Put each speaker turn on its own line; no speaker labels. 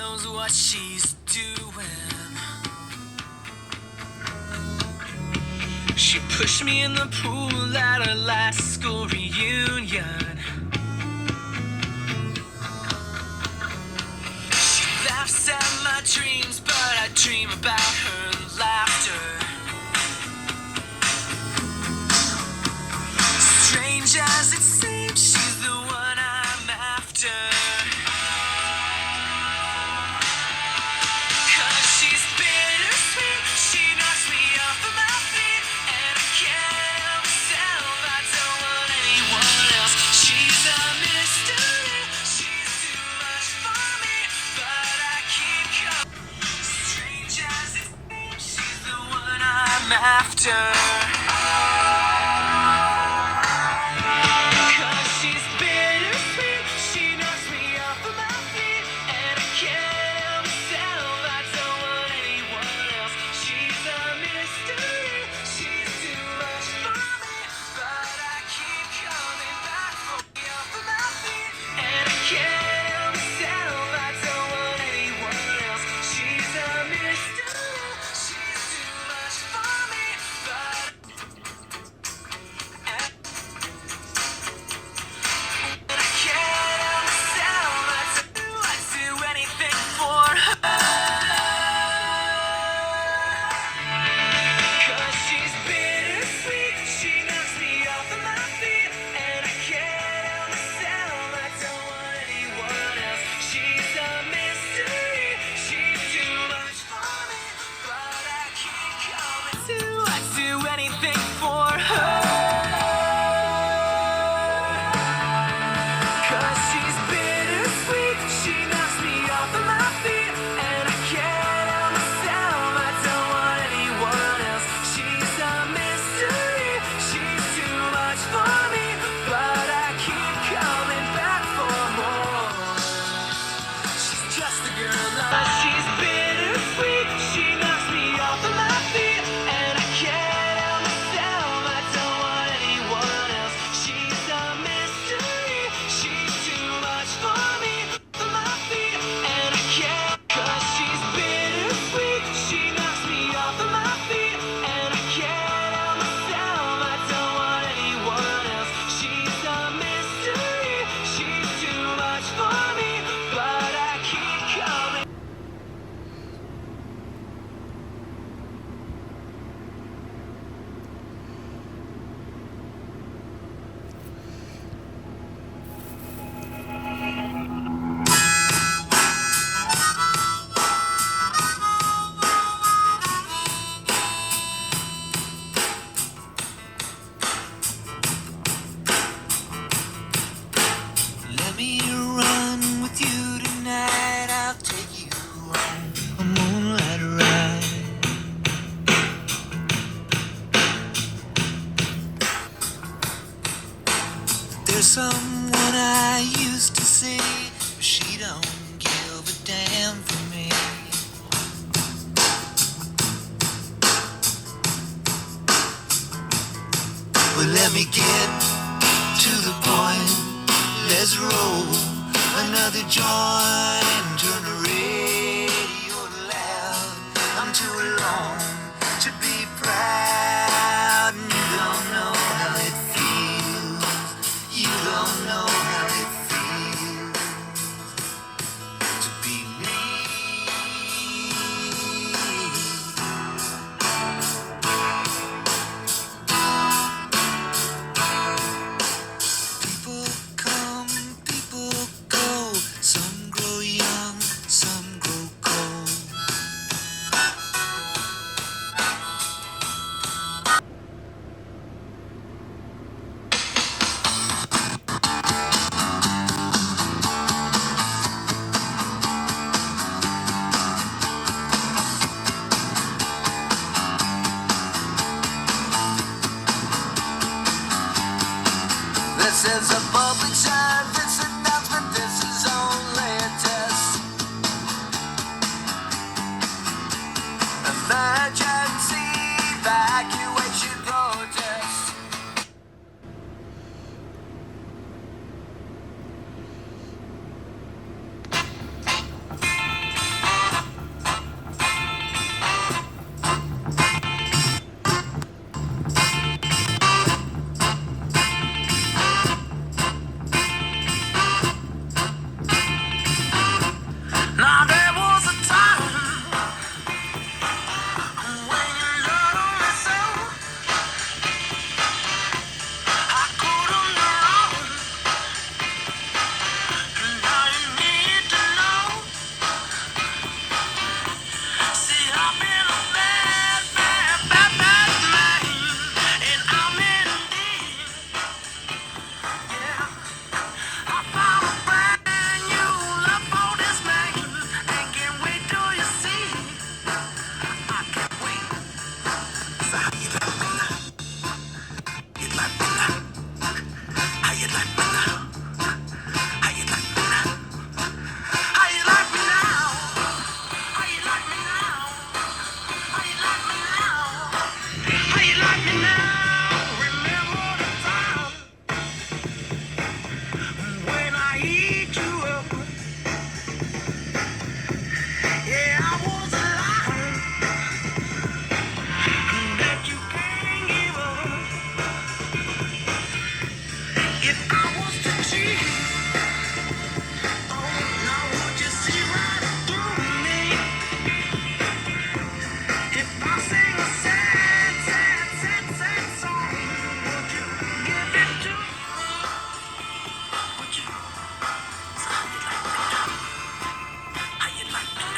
knows what she's doing. She pushed me in the pool at our last school reunion. She laughs at my dreams, but I dream about her laughter. Strange as it seems, she's the one I'm after. 'Cause she's bittersweet, she knocks me off of my feet, and I can't help myself, I don't want anyone else. She's a mystery, she's too much for me, but I keep coming. Strange as it seems, she's the one I'm after. Let me run with you tonight, I'll take you on a moonlight ride. There's someone I used to see, but she don't give a damn for me. But let me get to the point. Let's roll another joint.